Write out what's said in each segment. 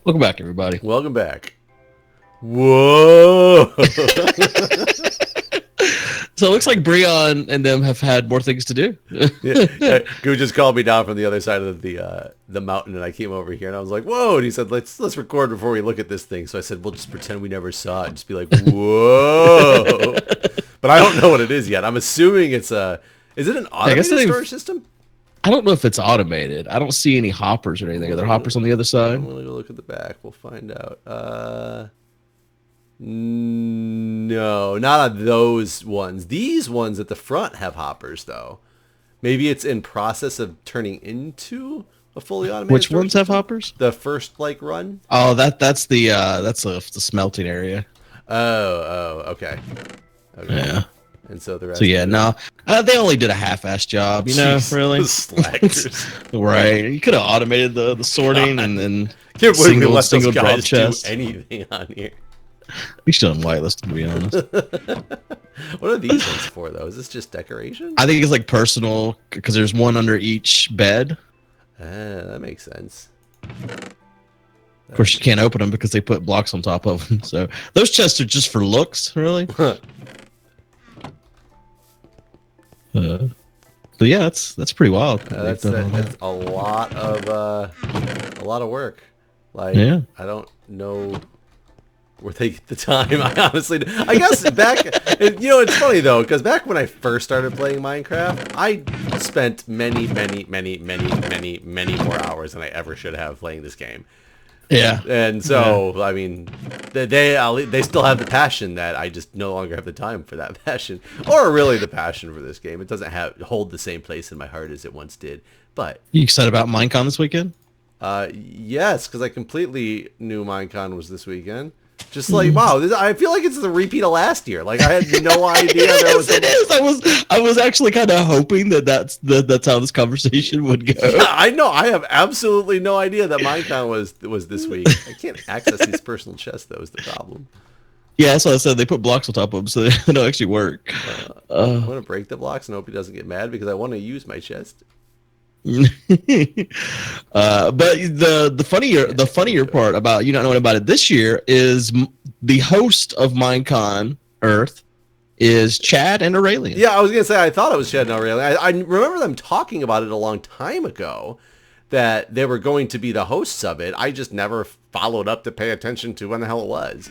Welcome back, everybody. Welcome back. Whoa! So it looks like Breon and them have had more things to do. Yeah, Goo just called me down from the other side of the mountain, and I came over here, and I was like, "Whoa!" And he said, "Let's record before we look at this thing." So I said, "We'll just pretend we never saw it, and just be like, whoa!" But I don't know what it is yet. I'm assuming it's a. Is it an automated storage system? I don't know if it's automated. I don't see any hoppers or anything. Are there hoppers on the other side? I'm gonna go look at the back. We'll find out. No, not on those ones. These ones at the front have hoppers, though. Maybe it's in process of turning into a fully automated. Which ones have hoppers? The first run. Oh, that's the smelting area. Oh, okay. Yeah. And so the rest. So yeah, no, they only did a half-ass job, Jeez, really. Slackers. Right. You could have automated the sorting and then Can't believe we let those drop guys chest. do anything on here. We should on whitelist, to be honest. What are these ones for, though? Is this just decoration? I think it's like personal because there's one under each bed. That makes sense. Of course, you can't open them because they put blocks on top of them. So those chests are just for looks, really. So yeah, that's pretty wild. That's a lot of work. Like, yeah. I don't know where they get the time. I guess back, it's funny though, because back when I first started playing Minecraft, I spent many more hours than I ever should have playing this game. Yeah. And so, yeah. I mean, they still have the passion that I just no longer have the time for that passion, or really the passion for this game. It doesn't hold the same place in my heart as it once did. But you excited about Minecon this weekend? Yes, because I completely knew Minecon was this weekend. Just like, wow, I feel like it's the repeat of last year. Like, I had no idea there was. It is. I was actually kind of hoping that's how this conversation would go. Yeah, I know. I have absolutely no idea that Minecon was this week. I can't access these personal chests, though, is the problem. Yeah, that's what I said. They put blocks on top of them, so they don't actually work. I want to break the blocks and hope he doesn't get mad because I want to use my chest. But the funnier part about you not knowing about it this year is the host of Minecon Earth is Chad and Aurelian. Yeah, I was gonna say I thought it was Chad and Aurelian. I remember them talking about it a long time ago that they were going to be the hosts of it. I just never followed up to pay attention to when the hell it was.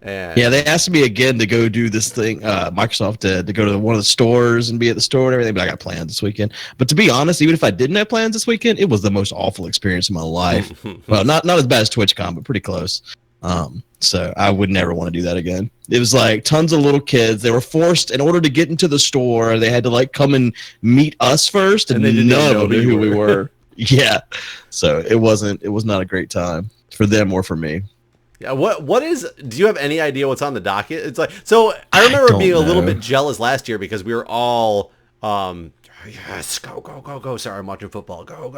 And yeah, they asked me again to go do this thing. Microsoft to go to one of the stores and be at the store and everything. But I got plans this weekend. But to be honest, even if I didn't have plans this weekend, it was the most awful experience of my life. Well, not as bad as TwitchCon, but pretty close. So I would never want to do that again. It was like tons of little kids. They were forced in order to get into the store. They had to like come and meet us first, and none of them knew who we were. Yeah, so it was not a great time for them or for me. Yeah, what is? Do you have any idea what's on the docket? It's like, so I remember being a little bit jealous last year because we were all yes, go. Sorry, I'm watching football. Go.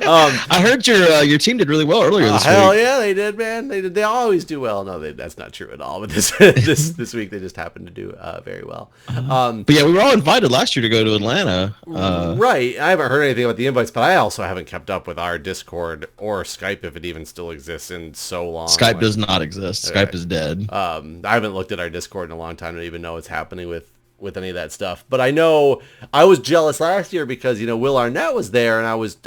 I heard your team did really well earlier this week. Hell yeah, they did, man. They always do well. No, that's not true at all. But this week they just happened to do very well. But yeah, we were all invited last year to go to Atlanta. Right. I haven't heard anything about the invites, but I also haven't kept up with our Discord or Skype if it even still exists in so long. Skype does not exist. Skype is dead. I haven't looked at our Discord in a long time to even know what's happening with any of that stuff. But I know I was jealous last year because, Will Arnett was there, and I was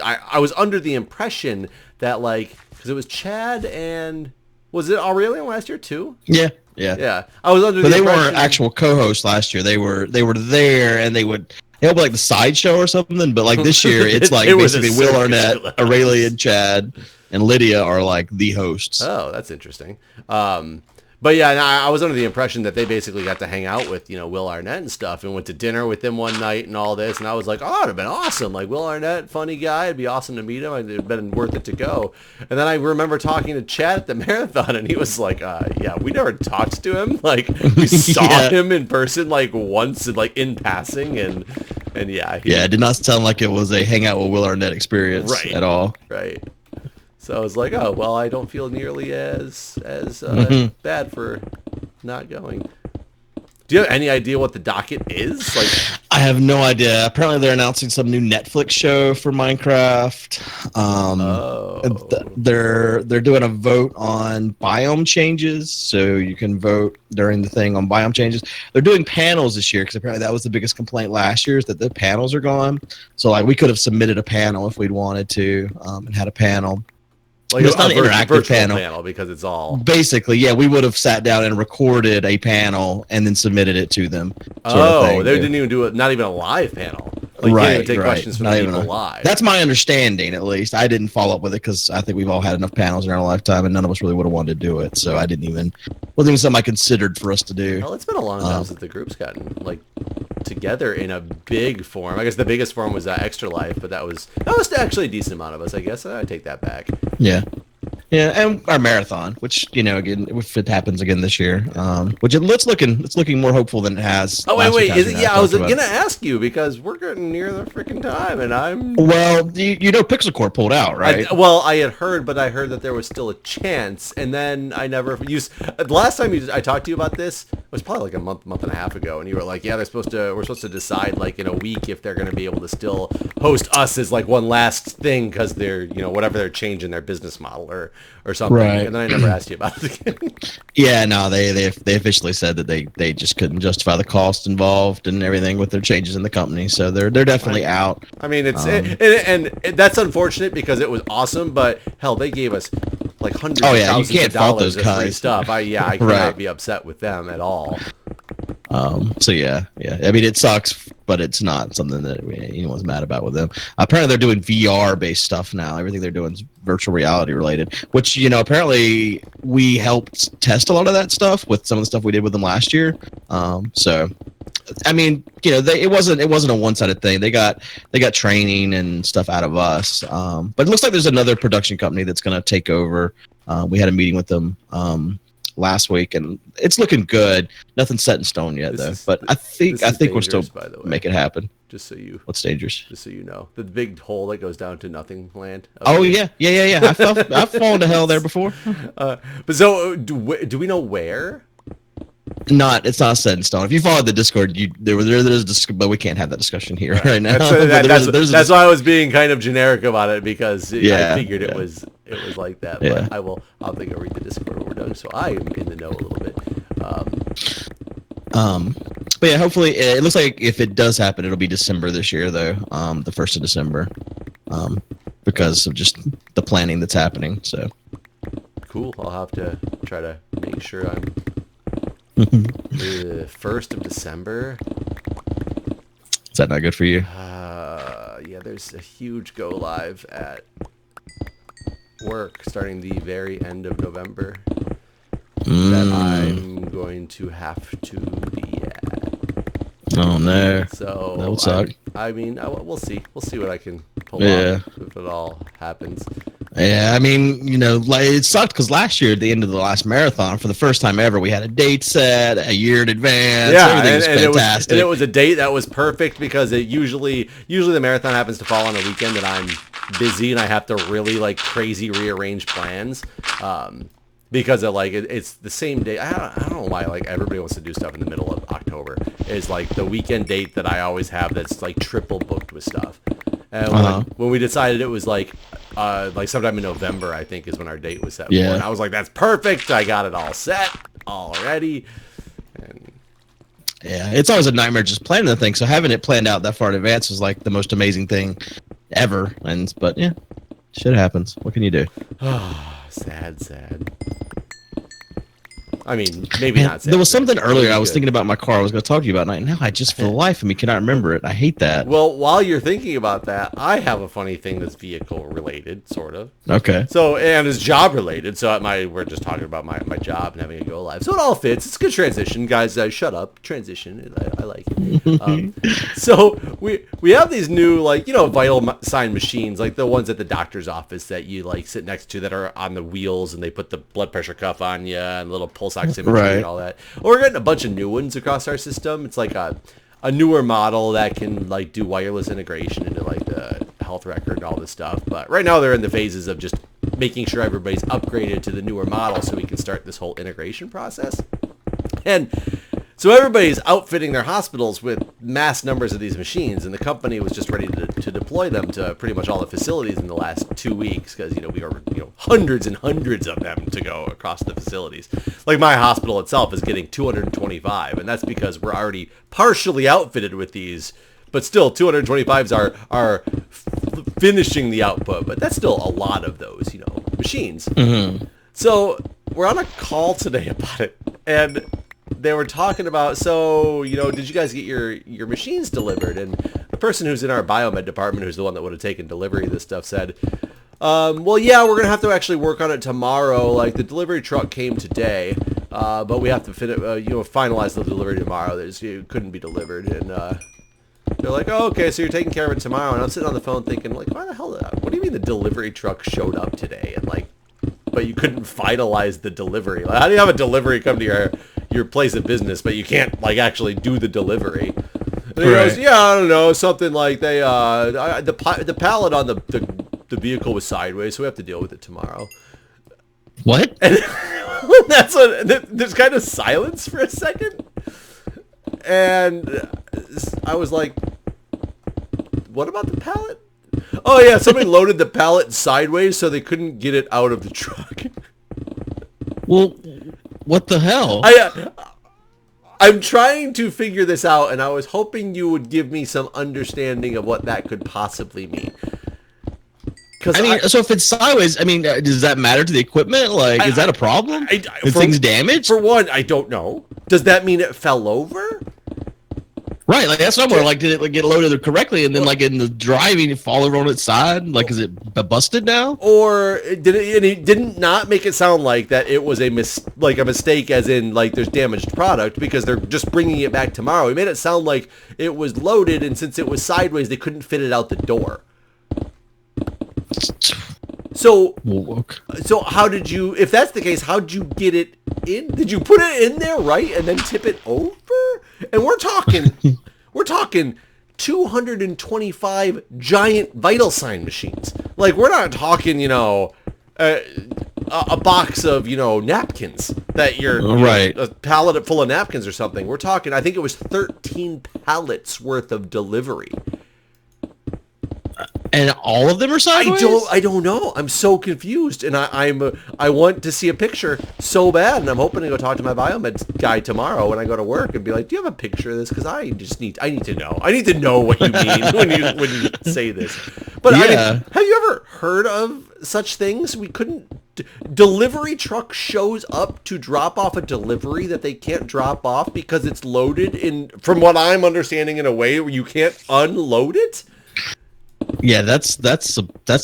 under the impression that, like, because it was Chad and was it Aurelian last year too? Yeah. I was under but the impression. But they weren't actual co-hosts last year. They were there, and they would help like the sideshow or something. But like this year, it's like basically Will Arnett, Aurelian, Chad, and Lydia are like the hosts. Oh, that's interesting. But yeah, I was under the impression that they basically got to hang out with, Will Arnett and stuff, and went to dinner with him one night and all this. And I was like, oh, it'd have been awesome. Like, Will Arnett, funny guy. It'd be awesome to meet him. It'd have been worth it to go. And then I remember talking to Chad at the marathon, and he was like, yeah, we never talked to him. Like, we saw him in person, like, once, and, like, in passing. And yeah. It did not sound like it was a hangout with Will Arnett experience at all. Right. So I was like, oh, well, I don't feel nearly as bad for not going. Do you have any idea what the docket is? Like, I have no idea. Apparently, they're announcing some new Netflix show for Minecraft. They're doing a vote on biome changes, so you can vote during the thing on biome changes. They're doing panels this year because apparently that was the biggest complaint last year, is that the panels are gone. So like we could have submitted a panel if we'd wanted to, and had a panel. Like it's not an interactive panel because it's all basically, yeah, we would have sat down and recorded a panel and then submitted it to them. They didn't even do it, not even a live panel. Like, you can't even take questions from the people live. That's my understanding, at least. I didn't follow up with it because I think we've all had enough panels in our lifetime, and none of us really would have wanted to do it. So I wasn't even something I considered for us to do. Well, it's been a long time since the group's gotten like together in a big forum. I guess the biggest forum was Extra Life, but that was actually a decent amount of us. I guess I take that back. Yeah. Yeah, and our marathon, which again, if it happens again this year, which it's looking more hopeful than it has. Oh wait, is it? Yeah, I was gonna ask you because we're getting near the freaking time, and I'm. Well, Pixel Corp pulled out, right? I had heard, but I heard that there was still a chance, and then I never used. The last time I talked to you about this was probably like a month and a half ago, and you were like, "Yeah, we're supposed to decide like in a week if they're gonna be able to still host us as like one last thing because they're whatever they're changing their business model or something." Right. And then I never asked you about it again. Yeah, no, they officially said that they just couldn't justify the cost involved and everything with their changes in the company, so they're definitely out. I mean, and that's unfortunate because it was awesome, but hell, they gave us like hundreds of thousands of dollars of free stuff. I cannot be upset with them at all. So yeah. I mean, it sucks, but it's not something that anyone's mad about with them. Apparently, they're doing VR based stuff now. Everything they're doing is virtual reality related, which apparently we helped test a lot of that stuff with some of the stuff we did with them last year. So, I mean, it wasn't a one-sided thing. They got training and stuff out of us. But it looks like there's another production company that's going to take over. We had a meeting with them last week, and it's looking good. Nothing's set in stone yet, but I think we're still make it happen. Just so you, what's dangerous? Just so you know, the big hole that goes down to nothing land. Okay. Oh yeah. I've fallen to hell there before. But so do we know where? It's not set in stone. If you followed the Discord, there's but we can't have that discussion here right now. That's why I was being kind of generic about it because I figured it was like that. But I'll think I'll read the Discord when we're done, so I am in the know a little bit. But yeah, hopefully it looks like if it does happen, it'll be December this year, though. The 1st of December, because of just the planning that's happening. So cool. I'll have to try to make sure I'm. The 1st of December. Is that not good for you? Yeah, there's a huge go live at work starting the very end of November that I'm going to have to be at. Oh no! So that would suck. I mean, we'll see. We'll see what I can pull off if it all happens. Yeah, I mean, it sucked because last year at the end of the last marathon, for the first time ever, we had a date set a year in advance. Yeah, everything was fantastic. It was a date that was perfect because it usually the marathon happens to fall on a weekend that I'm busy and I have to really like crazy rearrange plans. Because it's the same day. I don't know why like everybody wants to do stuff in the middle of October. Is like the weekend date that I always have that's like triple booked with stuff. And when we decided it was like sometime in November, I think is when our date was set for. And I was like, that's perfect. I got it all set already. And yeah, it's always a nightmare just planning the thing. So having it planned out that far in advance is like the most amazing thing ever. But yeah, shit happens. What can you do? Sad. I mean, maybe not sad. There was something earlier I was thinking about in my car I was going to talk to you about, and now I just, for the life of me, cannot remember it. I hate that. Well, while you're thinking about that, I have a funny thing that's vehicle-related, sort of. Okay. So, and it's job-related, so we're just talking about my job and having a go live. So it all fits. It's a good transition. Guys, shut up. Transition. I like it. So we have these new, vital sign machines, like the ones at the doctor's office that you, sit next to that are on the wheels, and they put the blood pressure cuff on you and little pulse oximetry and all that. Well, we're getting a bunch of new ones across our system. It's like a newer model that can do wireless integration into the health record and all this stuff. But right now they're in the phases of just making sure everybody's upgraded to the newer model so we can start this whole integration process. And So everybody's outfitting their hospitals with mass numbers of these machines, and the company was just ready to deploy them to pretty much all the facilities in the last 2 weeks because, we are, hundreds and hundreds of them to go across the facilities. Like my hospital itself is getting 225, and that's because we're already partially outfitted with these, but still 225s are finishing the output, but that's still a lot of those, machines. Mm-hmm. So we're on a call today about it, and they were talking about, did you guys get your machines delivered? And the person who's in our biomed department, who's the one that would have taken delivery of this stuff, said, well, yeah, we're going to have to actually work on it tomorrow. Like, the delivery truck came today, but we have to finalize the delivery tomorrow. It couldn't be delivered. And they're like, oh, okay, so you're taking care of it tomorrow. And I'm sitting on the phone thinking, like, why the hell, what do you mean the delivery truck showed up today? And, like, but you couldn't finalize the delivery. Like, how do you have a delivery come to your place of business, but you can't, like, actually do the delivery? And he goes, yeah, I don't know, something like they, the pallet on the vehicle was sideways, so we have to deal with it tomorrow. What? And there's kind of silence for a second. And I was like, what about the pallet? Oh, yeah, somebody loaded the pallet sideways so they couldn't get it out of the truck. Well, what the hell? I'm trying to figure this out, and I was hoping you would give me some understanding of what that could possibly mean. So if it's sideways, does that matter to the equipment? Like, is that a problem? Is things damaged? For one, I don't know. Does that mean it fell over? Right, like that's somewhere. Like, did it get loaded correctly, and then like in the driving, it fall over on its side? Like, is it busted now? Or did it? And it didn't not make it sound like that it was a mistake, as in like there's damaged product because they're just bringing it back tomorrow. It made it sound like it was loaded, and since it was sideways, they couldn't fit it out the door. So how did you? If that's the case, how'd you get it in? Did you put it in there right and then tip it over? And we're talking 225 giant vital sign machines. Like, we're not talking, a box of, napkins that you're right. A pallet full of napkins or something. We're talking, I think it was 13 pallets worth of delivery. And all of them are sideways? I don't know. I'm so confused, and I want to see a picture so bad, and I'm hoping to go talk to my biomed guy tomorrow when I go to work and be like, "Do you have a picture of this? Because I need to know. I need to know what you mean when you say this." But yeah. have you ever heard of such things? We couldn't. Delivery truck shows up to drop off a delivery that they can't drop off because it's loaded in, from what I'm understanding, in a way where you can't unload it. Yeah, that's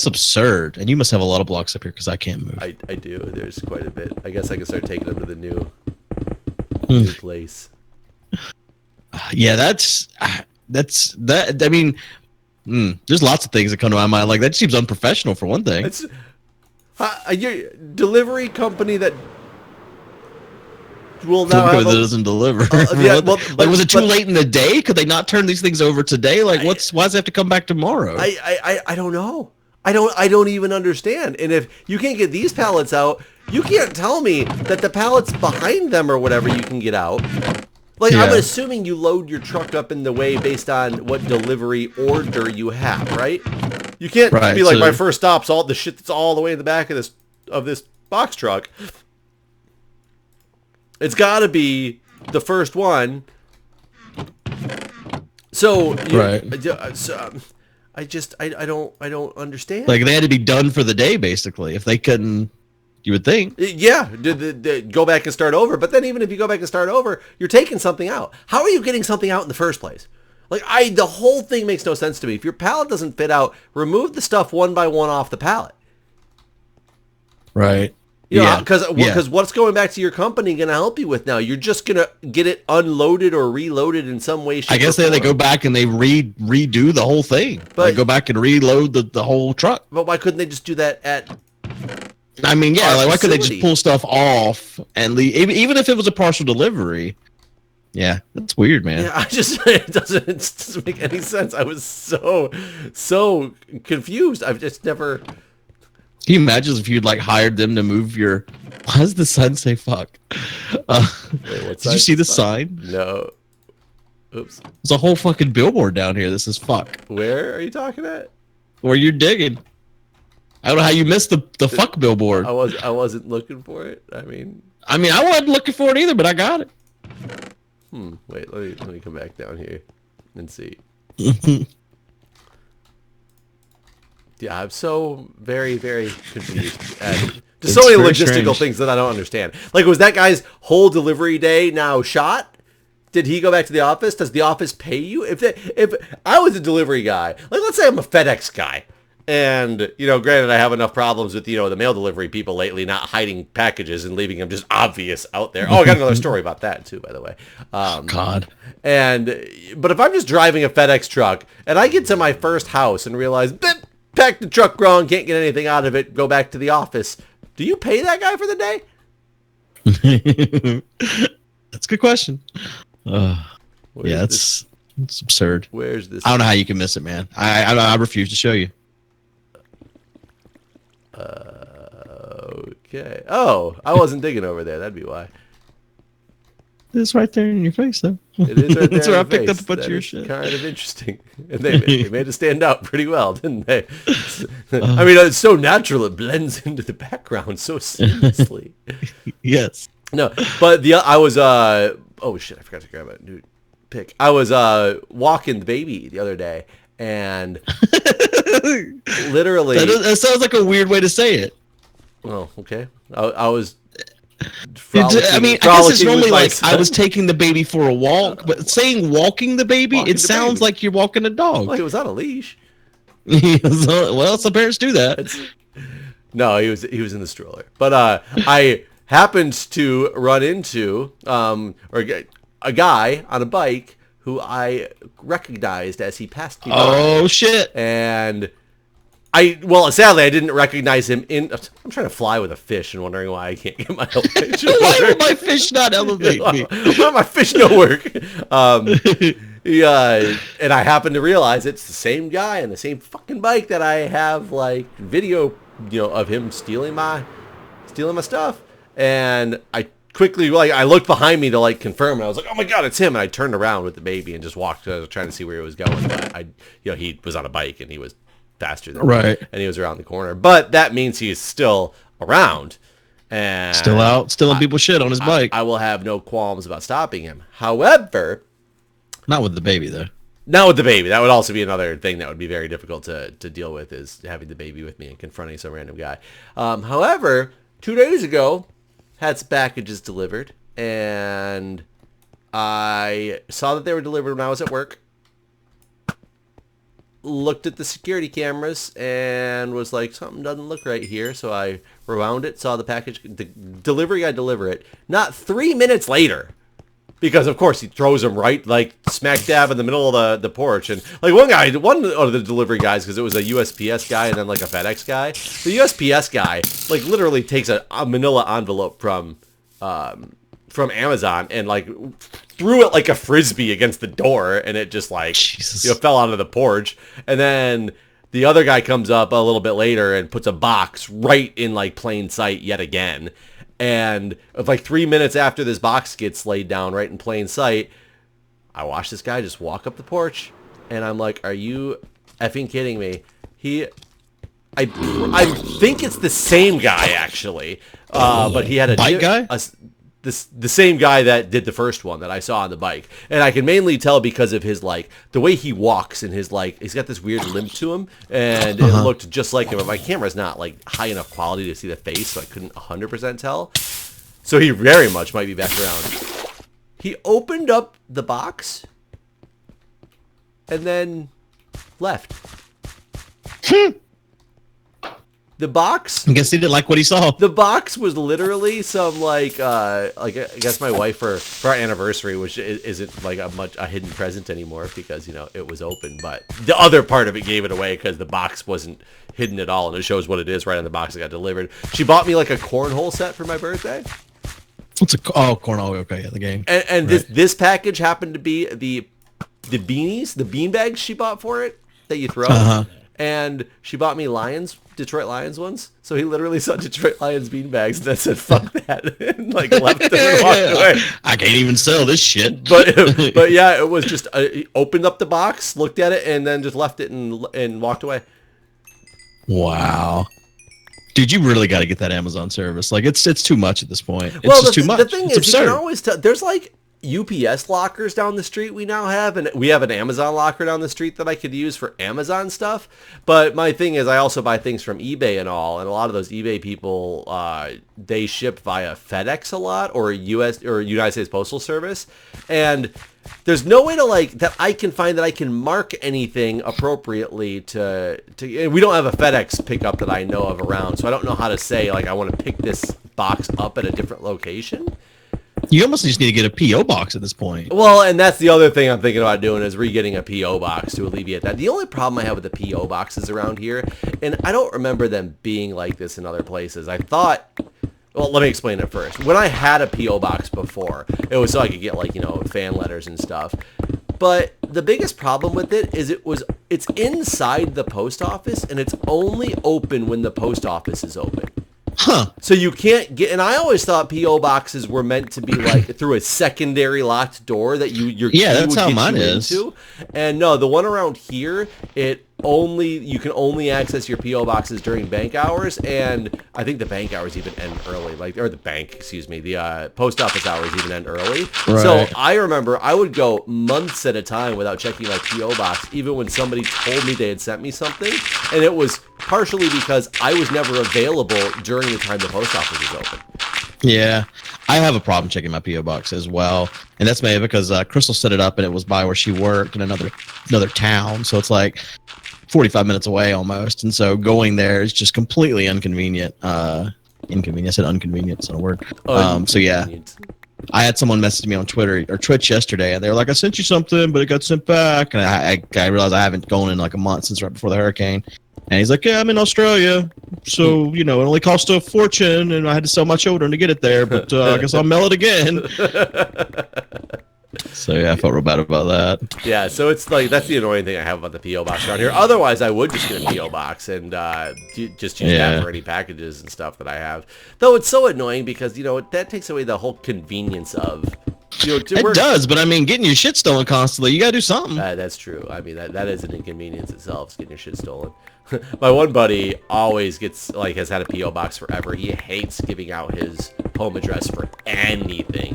absurd. And you must have a lot of blocks up here because I can't move. I do. There's quite a bit. I guess I can start taking them to the new place. Yeah, that's that. I mean, there's lots of things that come to my mind. Like, that seems unprofessional for one thing. It's your delivery company that will now that doesn't deliver. Was it too late in the day? Could they not turn these things over today? Like, why does it have to come back tomorrow? I don't know. I don't even understand. And if you can't get these pallets out, you can't tell me that the pallets behind them or whatever you can get out. Like, yeah. I'm assuming you load your truck up in the way based on what delivery order you have, right? You can't be like, my first stop's all the shit that's all the way in the back of this box truck. It's got to be the first one. So, I don't understand. Like, they had to be done for the day, basically. If they couldn't, you would think. Yeah, go back and start over. But then even if you go back and start over, you're taking something out. How are you getting something out in the first place? Like, the whole thing makes no sense to me. If your pallet doesn't fit out, remove the stuff one by one off the pallet. Right. Because what's going back to your company going to help you with now? You're just going to get it unloaded or reloaded in some way, shape, I guess they go back and they redo the whole thing. But they go back and reload the whole truck. But why couldn't they just do that at... I mean, yeah, like, why couldn't they just pull stuff off and leave, even if it was a partial delivery? Yeah, that's weird, man. Yeah, it doesn't make any sense. I was so confused. I've just never... Can you imagine if you'd like hired them to move your... Why does the sun say fuck? Wait, what Did you see the sign? No. Oops. There's a whole fucking billboard down here. This is fuck. Where are you talking at? Where you're digging. I don't know how you missed the fuck billboard. I wasn't looking for it. I mean, I wasn't looking for it either, but I got it. Wait, let me come back down here and see. Yeah, I'm so very, very confused. There's so many logistical things that I don't understand. Like, was that guy's whole delivery day now shot? Did he go back to the office? Does the office pay you? If I was a delivery guy, like let's say I'm a FedEx guy, and granted I have enough problems with the mail delivery people lately not hiding packages and leaving them just obvious out there. Oh, I got another story about that too, by the way. God. But if I'm just driving a FedEx truck and I get to my first house and realize, packed the truck wrong, can't get anything out of it, go back to the office, do you pay that guy for the day? That's a good question. Yeah, it's absurd. Where's this? I don't know how you can miss it, man. I refuse to show you. Okay. Oh, I wasn't digging over there. That'd be why. It's right there in your face, though. It is right there. That's where I picked face. up a bunch of your shit. Kind of interesting. And they made it stand out pretty well, didn't they? I mean, it's so natural. It blends into the background so seamlessly. Yes. No, but I was oh shit, I forgot to grab a new pick. I was walking the baby the other day, and literally that sounds like a weird way to say it. Oh, okay. I was I guess it's normally like I was taking the baby for a walk, but saying walking the baby, sounds like you're walking a dog. Like it was on a leash. Well, some parents do that. No, he was in the stroller. But I happened to run into a guy on a bike who I recognized as he passed me by. Oh shit! And sadly, I didn't recognize him I'm trying to fly with a fish and wondering why I can't get my elevation. Why would my fish not elevate me? Why my fish don't work? And I happened to realize it's the same guy on the same fucking bike that I have like video, of him stealing my stuff. And I quickly, I looked behind me to confirm, and I was like, oh my god, it's him. And I turned around with the baby and just walked, trying to see where he was going. But he was on a bike and he was faster than me, and he was around the corner. But that means he's still around and still out, stealing people's shit on his bike. I will have no qualms about stopping him. However, not with the baby though. Not with the baby. That would also be another thing that would be very difficult to deal with, is having the baby with me and confronting some random guy. However, 2 days ago, had some packages delivered, and I saw that they were delivered when I was at work. Looked at the security cameras and was like, something doesn't look right here. So I rewound it, saw the package, the delivery guy deliver it. Not 3 minutes later, because of course he throws them right smack dab in the middle of the porch. And one of the delivery guys, because it was a USPS guy and then a FedEx guy. The USPS guy literally takes a manila envelope from Amazon and threw it like a frisbee against the door, and it just fell onto the porch. And then the other guy comes up a little bit later and puts a box right in plain sight yet again. And 3 minutes after this box gets laid down right in plain sight, I watch this guy just walk up the porch, and I'm like, are you effing kidding me? I think it's the same guy actually, but he had a bike guy. The same guy that did the first one that I saw on the bike. And I can mainly tell because of his the way he walks and his he's got this weird limp to him, and it looked just like him. But my camera's not high enough quality to see the face, so I couldn't 100% tell. So he very much might be back around. He opened up the box and then left. The box. I guess he didn't like what he saw. The box was literally some I guess my wife for our anniversary, which isn't a hidden present anymore because it was open. But the other part of it gave it away because the box wasn't hidden at all, and it shows what it is right on the box that got delivered. She bought me a cornhole set for my birthday. What's cornhole? Okay, yeah, the game. And this package happened to be the beanies, the bean bags she bought for it that you throw. And she bought me Lions Detroit Lions ones. So he literally saw Detroit Lions beanbags and then said, fuck that, and like left them and walked away. I can't even sell this shit. But yeah, it was just, he opened up the box, looked at it, and then just left it and walked away. Wow. Dude, you really got to get that Amazon service. Like, it's too much at this point. It's Well, just too much. The thing it's is, absurd. you can always tell, there's like UPS lockers down the street we now have, and we have an Amazon locker down the street that I could use for Amazon stuff. But my thing is, I also buy things from eBay and all, and a lot of those eBay people, they ship via FedEx a lot, or US or United States Postal Service, and there's no way to like that I can find that I can mark anything appropriately to and we don't have a FedEx pickup that I know of around, so I don't know how to say like I want to pick this box up at a different location. You almost just need to get a P.O. box at this point. Well, and that's the other thing I'm thinking about doing is re-getting a P.O. box to alleviate that. The only problem I have with the P.O. boxes around here, and I don't remember them being like this in other places. I thought, well, let me explain it first. When I had a P.O. box before, it was so I could get like, you know, fan letters and stuff. But the biggest problem with it is it's inside the post office, and it's only open when the post office is open. Huh. So you can't get, and I always thought P.O. boxes were meant to be like through a secondary locked door that your key that's would how get mine you is. into. And no, the one around here, you can only access your P.O. boxes during bank hours, and I think the bank hours even end early, the post office hours even end early. Right. So I remember I would go months at a time without checking my P.O. box, even when somebody told me they had sent me something, and it was partially because I was never available during the time the post office was open. Yeah, I have a problem checking my P.O. box as well, and that's maybe because Crystal set it up and it was by where she worked in another town, so it's like 45 minutes away almost, and so going there is just completely inconvenient. Inconvenient. I said inconvenient. It's not a word. So yeah, I had someone message me on Twitter or Twitch yesterday, and they were like, "I sent you something, but it got sent back." And I realized I haven't gone in like a month since right before the hurricane. And he's like, "Yeah, I'm in Australia, so you know it only cost a fortune, and I had to sell my children to get it there, but I guess I'll mail it again." So yeah, I felt real bad about that. Yeah, so it's like that's the annoying thing I have about the P.O. box around here. Otherwise, I would just get a P.O. box and just use that for any packages and stuff that I have. Though it's so annoying because that takes away the whole convenience of. It does, but I mean, getting your shit stolen constantly, you gotta do something. That's true. I mean, that is an inconvenience itself, is getting your shit stolen. My one buddy always has had a P.O. box forever. He hates giving out his home address for anything.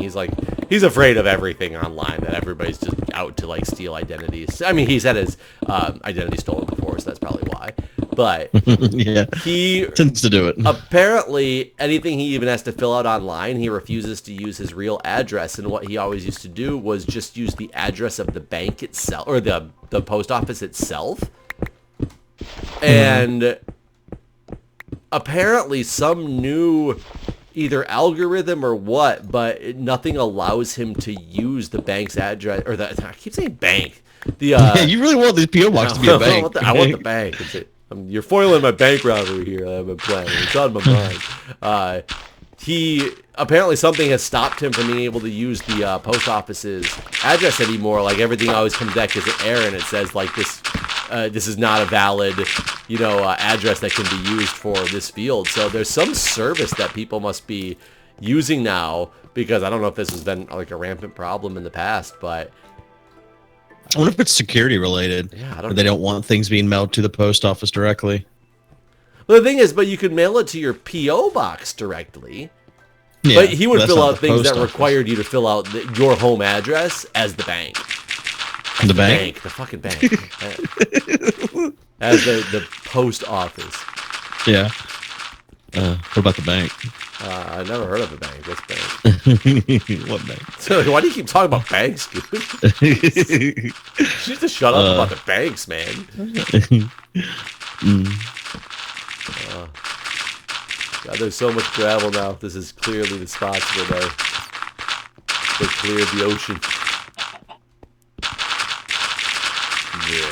He's afraid of everything online, that everybody's just out to like steal identities. I mean, he's had his identity stolen before, so that's probably why. But yeah, he tends to do it. Apparently, anything he even has to fill out online, he refuses to use his real address. And what he always used to do was just use the address of the bank itself, or the post office itself. And apparently some new either algorithm or what, but nothing allows him to use the bank's address, or I keep saying bank. Yeah, you really want this P.O. box to be a bank. I want the bank. You're foiling my bank robbery here. I've been planning. It's on my mind. Apparently something has stopped him from being able to use the post office's address anymore. Like everything always comes back as an error, and it says like this is not a valid, address that can be used for this field. So there's some service that people must be using now, because I don't know if this has been like a rampant problem in the past, but I wonder if it's security related. Yeah, they don't want things being mailed to the post office directly. Well, the thing is, but you could mail it to your P.O. box directly. Yeah, but he would fill out things that required you to fill out your home address as the bank. The bank? The fucking bank. As the post office. Yeah. What about the bank? I never heard of a bank. What's bank? What bank? So, why do you keep talking about banks, dude? You need to shut up about the banks, man. God, there's so much gravel now. This is clearly the spots where they cleared the ocean. Yeah.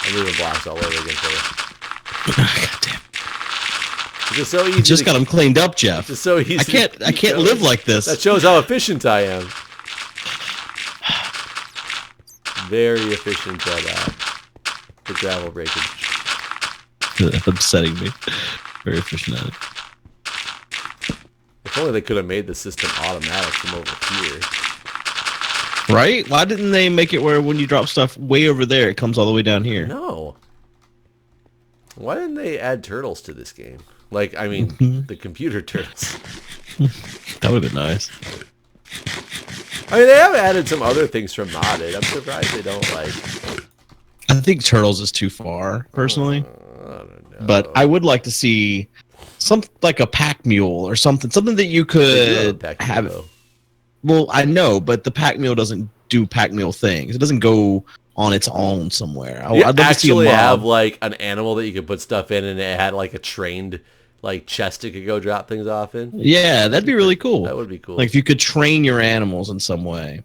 I'm leaving blocks all over again for you. God damn. It's just so easy. Just got them cleaned up, Jeff. It's so easy. I can't live like this. That shows how efficient I am. Very efficient at the gravel breakage. upsetting me. Very efficient at it. If only they could have made the system automatic from over here. Right? Why didn't they make it where when you drop stuff way over there, it comes all the way down here? No. Why didn't they add turtles to this game? Like, I mean, the computer turtles. That would have been nice. I mean, they have added some other things from modded. I'm surprised they don't, like... I think turtles is too far, personally. I don't know. But I would like to see something like a pack mule or something that you could have. Though. Well, I know, but the pack mule doesn't do pack mule things. It doesn't go on its own somewhere. You I'd love to see a actually mob. have like an animal that you could put stuff in, and it had like a trained like chest it could go drop things off in. Yeah, that'd be really cool. That would be cool. Like if you could train your animals in some way.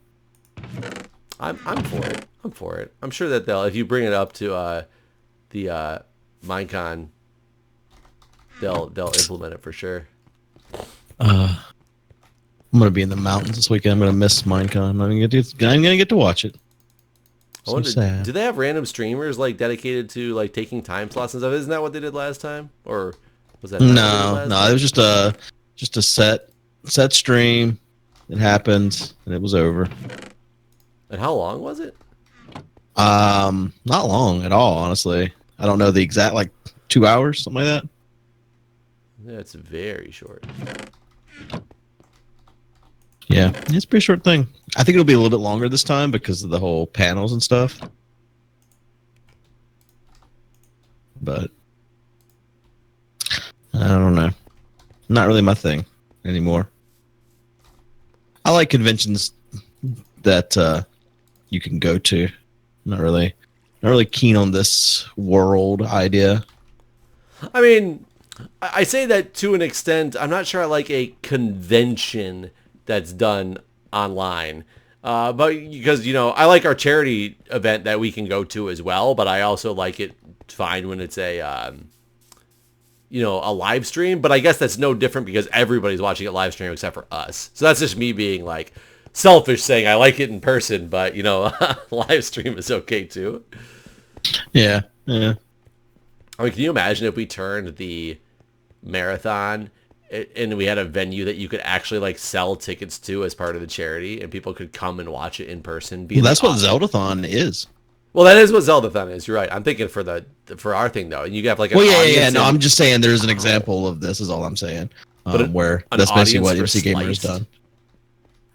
I'm for it. I'm for it. I'm sure that they'll, if you bring it up to the Minecon, they'll implement it for sure. I'm gonna be in the mountains this weekend. I'm gonna miss Minecon. I'm gonna get to watch it. I wonder, do they have random streamers like dedicated to like taking time slots and stuff? Isn't that what they did last time? Or was that No, it was just a set stream. It happened and it was over. And how long was it? Not long at all, honestly. I don't know the exact, like 2 hours, something like that. Yeah, it's very short. Yeah, it's a pretty short thing. I think it'll be a little bit longer this time because of the whole panels and stuff. But I don't know. Not really my thing anymore. I like conventions that you can go to. Not really keen on this world idea. I mean, I say that to an extent. I'm not sure I like a convention that's done online. But because, I like our charity event that we can go to as well, but I also like it fine when it's a live stream. But I guess that's no different because everybody's watching a live stream except for us. So that's just me being like selfish saying I like it in person, but live stream is okay too. Yeah. I mean, can you imagine if we turned the marathon and we had a venue that you could actually like sell tickets to as part of the charity and people could come and watch it in person? Well, that's what Zeldathon is. Well, that is what Zeldathon is. You're right. I'm thinking for our thing though, and you have like an audience. No, I'm just saying there's an example of this. Is all I'm saying. Where that's basically what MC Gamer has done.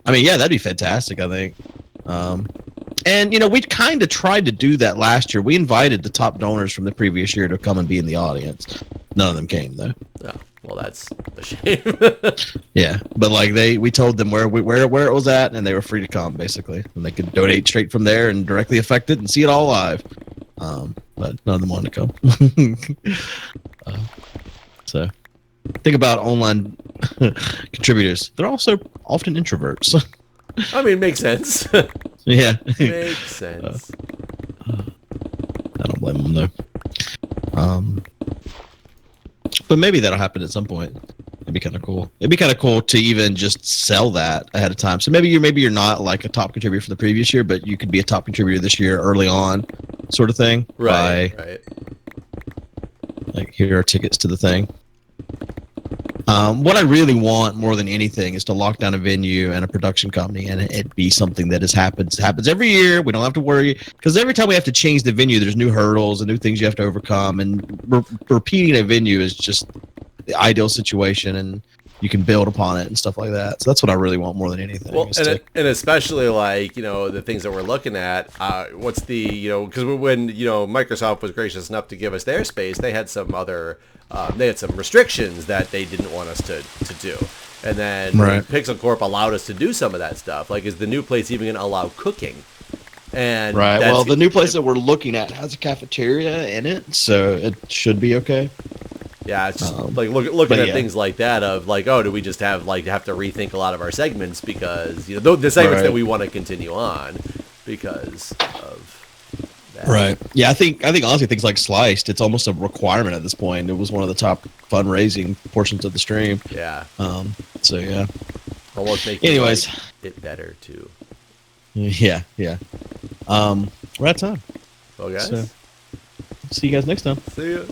I mean, yeah, that'd be fantastic. I think. And we kind of tried to do that last year. We invited the top donors from the previous year to come and be in the audience. None of them came though. Yeah. Well, that's a shame. Yeah, but like we told them where it was at, and they were free to come basically, and they could donate straight from there and directly affect it and see it all live. But none of them wanted to come. So think about online contributers. They're also often introverts. I mean, makes sense. Yeah, makes sense. I don't blame them though. But maybe that'll happen at some point. It'd be kind of cool. It'd be kind of cool to even just sell that ahead of time. So maybe you're not like a top contributor for the previous year, but you could be a top contributor this year early on, sort of thing. Right. Like here are tickets to the thing. What I really want more than anything is to lock down a venue and a production company, and it be something that happens every year. We don't have to worry because every time we have to change the venue, there's new hurdles and new things you have to overcome. And repeating a venue is just the ideal situation, and you can build upon it and stuff like that. So that's what I really want more than anything. Well, and especially like the things that we're looking at. What's the because when Microsoft was gracious enough to give us their space, they had some other. They had some restrictions that they didn't want us to do. And then Pixel Corp allowed us to do some of that stuff. Like, is the new place even going to allow cooking? And well, the new place that we're looking at has a cafeteria in it, so it should be okay. Yeah, it's just like looking at things like that of like, oh, do we just have to rethink a lot of our segments because the segments that we want to continue on because of that. Right. Yeah, I think honestly things like Sliced, it's almost a requirement at this point. It was one of the top fundraising portions of the stream. Yeah. So yeah. Almost making it better too. Yeah. We're out of time. Well, guys. So, see you guys next time. See ya.